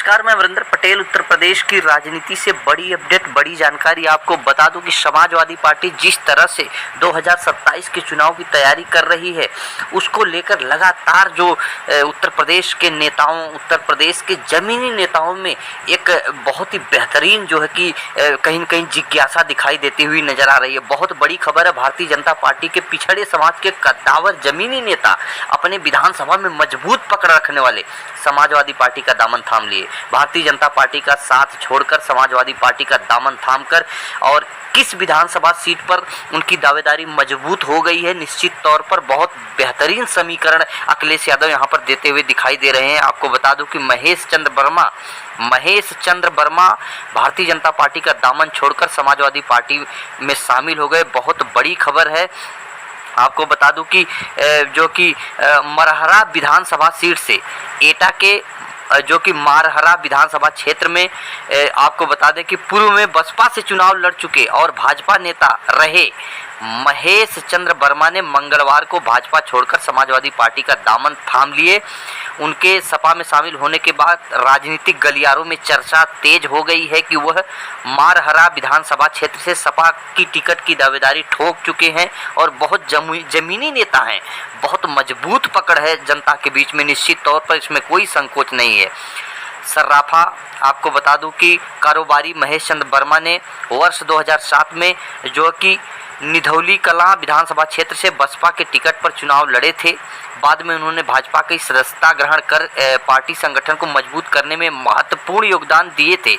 नमस्कार, मैं वरिंदर पटेल। उत्तर प्रदेश की राजनीति से बड़ी अपडेट, बड़ी जानकारी आपको बता दूं कि समाजवादी पार्टी जिस तरह से 2027 के चुनाव की तैयारी कर रही है, उसको लेकर लगातार जो उत्तर प्रदेश के नेताओं, उत्तर प्रदेश के जमीनी नेताओं में एक बहुत ही बेहतरीन जो है कि कहीं न कहीं जिज्ञासा दिखाई देती हुई नजर आ रही है। बहुत बड़ी खबर है, भारतीय जनता पार्टी के पिछड़े समाज के कद्दावर जमीनी नेता अपने विधानसभा में मजबूत पकड़ रखने वाले समाजवादी पार्टी का दामन थाम लिए। भारतीय जनता पार्टी का साथ छोड़कर समाजवादी पार्टी का दामन थामकर और किस विधानसभा सीट पर उनकी दावेदारी मजबूत हो गई है, निश्चित तौर पर बहुत बेहतरीन समीकरण अखिलेश यादव यहां पर देते हुए दिखाई दे रहे हैं। आपको बता दूं कि महेश चंद्र वर्मा भारतीय जनता पार्टी का दामन छोड़कर समाजवादी पार्टी में शामिल हो गए। बहुत बड़ी खबर है। आपको बता दूं कि जो कि मरहरा विधानसभा सीट से एटा के जो कि मारहरा विधानसभा क्षेत्र में आपको बता दें कि पूर्व में बसपा से चुनाव लड़ चुके और भाजपा नेता रहे महेश चंद्र वर्मा ने मंगलवार को भाजपा छोड़कर समाजवादी पार्टी का दामन थाम लिए। उनके सपा में शामिल होने के बाद राजनीतिक गलियारों में चर्चा तेज हो गई है कि वह मारहरा विधानसभा क्षेत्र से सपा की टिकट की दावेदारी ठोक चुके हैं और बहुत जमीनी नेता हैं। बहुत मजबूत पकड़ है जनता के बीच में, निश्चित तौर पर इसमें कोई संकोच नहीं है। सर्राफा आपको बता दूं कि कारोबारी महेश चंद्र वर्मा ने वर्ष 2007 में जो कि निधौली कलां विधानसभा क्षेत्र से बसपा के टिकट पर चुनाव लड़े थे। बाद में उन्होंने भाजपा की सदस्यता ग्रहण कर पार्टी संगठन को मजबूत करने में महत्वपूर्ण योगदान दिए थे।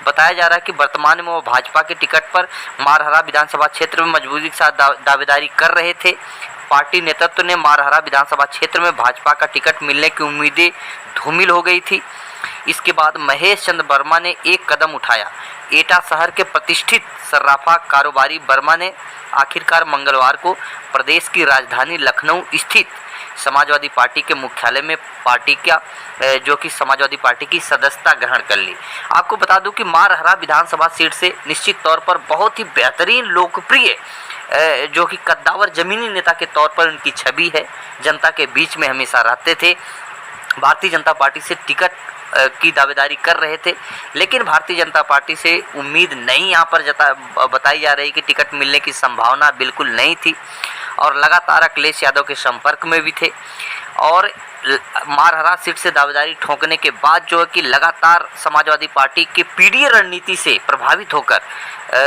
बताया जा रहा है कि वर्तमान में वो भाजपा के टिकट पर मारहरा विधानसभा क्षेत्र में मजबूती के साथ दावेदारी कर रहे थे। पार्टी नेतृत्व ने मारहरा विधानसभा क्षेत्र में भाजपा का टिकट मिलने की उम्मीदें धूमिल हो गई थी। इसके बाद महेश चंद्र वर्मा ने एक कदम उठाया। एटा शहर के प्रतिष्ठित सर्राफा कारोबारी वर्मा ने आखिरकार मंगलवार को प्रदेश की राजधानी लखनऊ स्थित समाजवादी पार्टी के मुख्यालय में पार्टी का जो कि समाजवादी पार्टी की सदस्यता ग्रहण कर ली। आपको बता दूं कि मारहरा विधानसभा सीट से निश्चित तौर पर बहुत ही बेहतरीन लोकप्रिय जो कि कद्दावर जमीनी नेता के तौर पर उनकी छवि है, जनता के बीच में हमेशा रहते थे। भारतीय जनता पार्टी से टिकट की दावेदारी कर रहे थे, लेकिन भारतीय जनता पार्टी से उम्मीद नहीं यहाँ पर बताई जा रही कि टिकट मिलने की संभावना बिल्कुल नहीं थी और लगातार अखिलेश यादव के संपर्क में भी थे। और मारहरा सीट से दावेदारी ठोकने के बाद जो है कि लगातार समाजवादी पार्टी के पीडीए रणनीति से प्रभावित होकर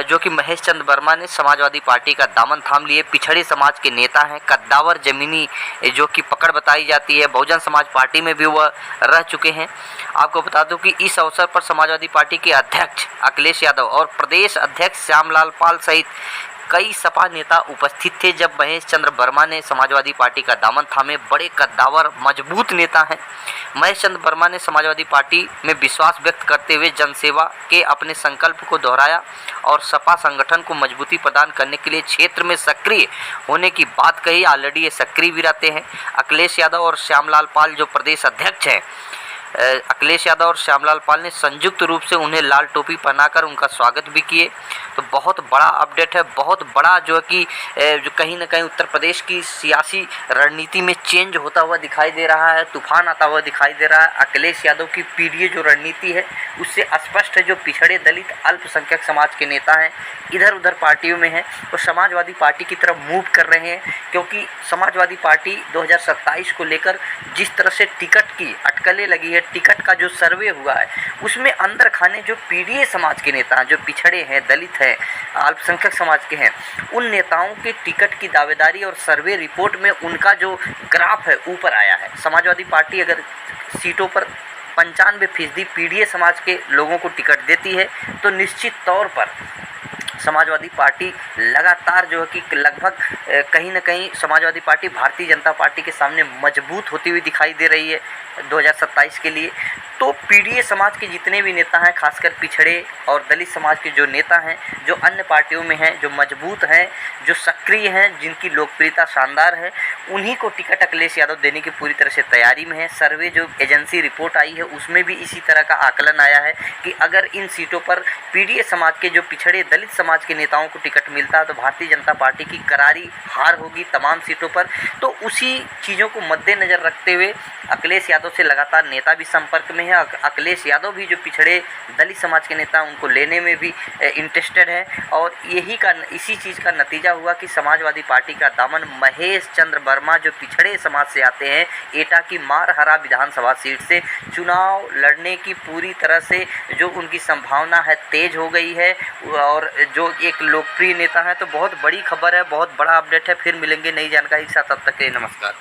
जो कि महेश चंद्र वर्मा ने समाजवादी पार्टी का दामन थाम लिए। पिछड़े समाज के नेता हैं, कद्दावर जमीनी जो कि पकड़ बताई जाती है। बहुजन समाज पार्टी में भी वह रह चुके हैं। आपको बता दूं कि इस अवसर पर समाजवादी पार्टी के अध्यक्ष अखिलेश यादव और प्रदेश अध्यक्ष श्यामलाल पाल सहित कई सपा नेता उपस्थित थे जब महेश चंद्र वर्मा ने समाजवादी पार्टी का दामन थामे। बड़े कद्दावर मजबूत नेता हैं। महेश चंद्र वर्मा ने समाजवादी पार्टी में विश्वास व्यक्त करते हुए जनसेवा के अपने संकल्प को दोहराया और सपा संगठन को मजबूती प्रदान करने के लिए क्षेत्र में सक्रिय होने की बात कही। ऑलरेडी ये सक्रिय भी रहते हैं। अखिलेश यादव और श्यामलाल पाल जो प्रदेश अध्यक्ष हैं, अखिलेश यादव और श्यामलाल पाल ने संयुक्त रूप से उन्हें लाल टोपी पहनाकर उनका स्वागत भी किए। तो बहुत बड़ा अपडेट है, बहुत बड़ा जो है कि जो कहीं ना कहीं उत्तर प्रदेश की सियासी रणनीति में चेंज होता हुआ दिखाई दे रहा है, तूफान आता हुआ दिखाई दे रहा है। अखिलेश यादव की पीडीए जो रणनीति है उससे स्पष्ट है, जो पिछड़े दलित अल्पसंख्यक समाज के नेता हैं इधर उधर पार्टियों में हैं तो समाजवादी पार्टी की तरफ मूव कर रहे हैं, क्योंकि समाजवादी पार्टी 2027 को लेकर जिस तरह से टिकट की अटकलें लगी है, टिकट का जो सर्वे हुआ है उसमें अंदर खाने जो पीडीए समाज के नेता हैं, जो पिछड़े हैं, दलित हैं, अल्पसंख्यक समाज के हैं, उन नेताओं के टिकट की दावेदारी और सर्वे रिपोर्ट में उनका जो ग्राफ है ऊपर आया है। समाजवादी पार्टी अगर सीटों पर 95% पीडीए समाज के लोगों को टिकट देती है तो निश्चित तौर पर समाजवादी पार्टी लगातार जो है कि लगभग कहीं ना कहीं समाजवादी पार्टी भारतीय जनता पार्टी के सामने मजबूत होती हुई दिखाई दे रही है 2027 के लिए। तो पीडीए समाज के जितने भी नेता हैं, खासकर पिछड़े और दलित समाज के जो नेता हैं, जो अन्य पार्टियों में हैं, जो मजबूत हैं, जो सक्रिय हैं, जिनकी लोकप्रियता शानदार है, उन्हीं को टिकट अखिलेश यादव देने की पूरी तरह से तैयारी में है। सर्वे जो एजेंसी रिपोर्ट आई है उसमें भी इसी तरह का आकलन आया है कि अगर इन सीटों पर पीडीए समाज के जो पिछड़े दलित समाज के नेताओं को टिकट मिलता है तो भारतीय जनता पार्टी की करारी हार होगी तमाम सीटों पर। तो उसी चीज़ों को मद्देनज़र रखते हुए अखिलेश यादव से लगातार नेता भी संपर्क में हैं। अखिलेश यादव भी जो पिछड़े दलित समाज के नेता उनको लेने में भी इंटरेस्टेड है और इसी चीज़ का नतीजा हुआ कि समाजवादी पार्टी का दामन महेश चंद्र वर्मा जो पिछड़े समाज से आते हैं, एटा की मारहरा विधानसभा सीट से चुनाव लड़ने की पूरी तरह से जो उनकी संभावना है तेज हो गई है और जो एक लोकप्रिय नेता है। तो बहुत बड़ी खबर है, बहुत बड़ा अपडेट है। फिर मिलेंगे नई जानकारी के साथ, तब तक के लिए नमस्कार।